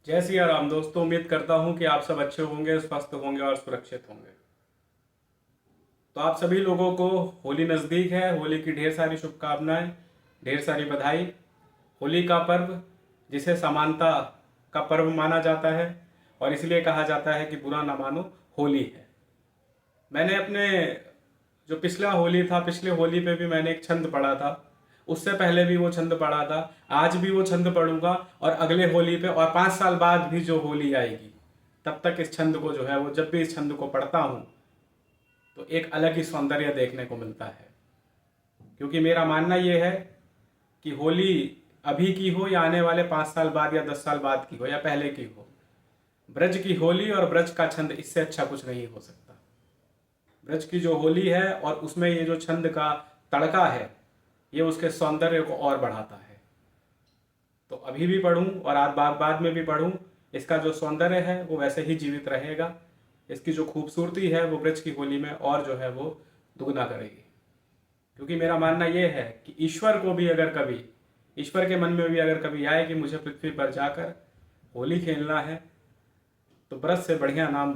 जय सिया राम दोस्तों। उम्मीद करता हूं कि आप सब अच्छे होंगे, स्वस्थ होंगे और सुरक्षित होंगे। तो आप सभी लोगों को होली नज़दीक है। होली की ढेर सारी शुभकामनाएं, ढेर सारी बधाई। होली का पर्व जिसे समानता का पर्व माना जाता है और इसलिए कहा जाता है कि बुरा ना मानो, होली है। मैंने अपने जो पिछला होली था, पिछले होली पे भी मैंने एक छंद पढ़ा था। उससे पहले भी वो छंद पढ़ा था। आज भी वो छंद पढ़ूंगा और अगले होली पे और 5 साल बाद भी जो होली आएगी तब तक इस छंद को जो है वो, जब भी इस छंद को पढ़ता हूँ तो एक अलग ही सौंदर्य देखने को मिलता है। क्योंकि मेरा मानना ये है कि होली अभी की हो या आने वाले 5 साल बाद या 10 साल बाद की हो या पहले की हो, ब्रज की होली और ब्रज का छंद इससे अच्छा कुछ नहीं हो सकता। ब्रज की जो होली है और उसमें ये जो छंद का तड़का है, ये उसके सौंदर्य को और बढ़ाता है। तो अभी भी पढ़ूं और आज बाद में भी पढ़ूं, इसका जो सौंदर्य है वो वैसे ही जीवित रहेगा। इसकी जो खूबसूरती है वो ब्रज की होली में और जो है वो दुगना करेगी। क्योंकि मेरा मानना ये है कि ईश्वर को भी अगर कभी, ईश्वर के मन में भी अगर कभी आए कि मुझे पृथ्वी पर जाकर होली खेलना है, तो ब्रज से बढ़िया नाम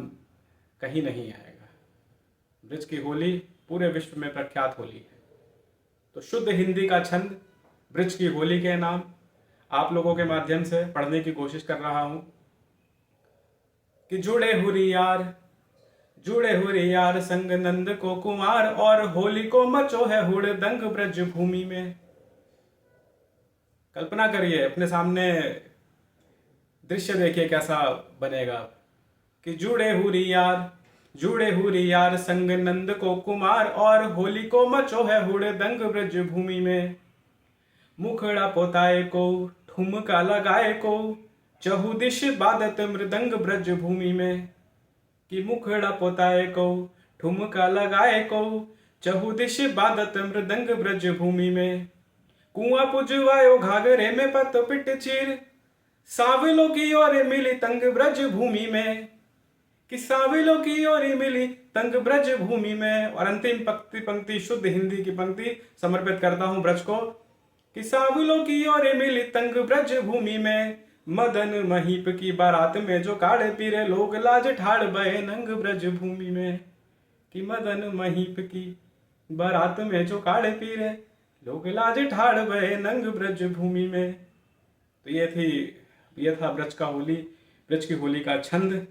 कहीं नहीं आएगा। ब्रज की होली पूरे विश्व में प्रख्यात होली है। तो शुद्ध हिंदी का छंद ब्रज की होली के नाम आप लोगों के माध्यम से पढ़ने की कोशिश कर रहा हूं कि जुड़े हुए यार संग नंद को कुमार, और होली को मचो है हुड़दंग ब्रज भूमि में। कल्पना करिए, अपने सामने दृश्य देखिए कैसा बनेगा कि जुड़े हुरी यार संग नंद को कुमार, और होली को मचो है हुड़दंग ब्रज भूमि में। मुखड़ा पोताए को ठुमका लगाए को, चहुदिश बादत मृदंग ब्रज भूमि में। कि मुखड़ा पोताए को ठुमका लगाए को, चहुदिश बादत मृदंग ब्रज भूमि में। कुआं पुजवायो घाघरे में पत पिट चीर, साविलों की ओर मिली तंग ब्रज भूमि में। कि साविलों की ओर मिली तंग ब्रज भूमि में। और अंतिम पंक्ति शुद्ध हिंदी की पंक्ति समर्पित करता हूं ब्रज को कि साविलों की ओर मिली तंग ब्रज भूमि में। मदन महीप की बारात में जो काढ़े पीरे, लोग लाज ठाड़ बहे नंग ब्रज भूमि में। कि मदन महीप की बारात में जो काढ़े पीरे, लोग लाज ठाड़ बहे नंग ब्रज भूमि में। तो ये था ब्रज का होली, ब्रज की होली का छंद।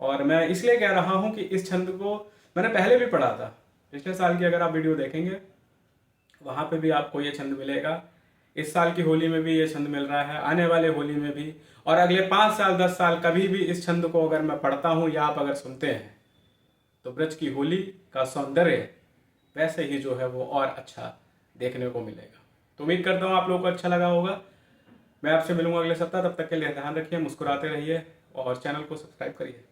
और मैं इसलिए कह रहा हूं कि इस छंद को मैंने पहले भी पढ़ा था। पिछले साल की अगर आप वीडियो देखेंगे वहां पे भी आपको ये छंद मिलेगा। इस साल की होली में भी ये छंद मिल रहा है, आने वाले होली में भी, और अगले 5 साल 10 साल कभी भी इस छंद को अगर मैं पढ़ता हूँ या आप अगर सुनते हैं तो ब्रज की होली का सौंदर्य वैसे ही जो है वो और अच्छा देखने को मिलेगा। तो उम्मीद करता हूँ आप लोगों को अच्छा लगा होगा। मैं आपसे मिलूंगा अगले सप्ताह। तब तक के लिए ध्यान रखिए, मुस्कुराते रहिए और चैनल को सब्सक्राइब करिए।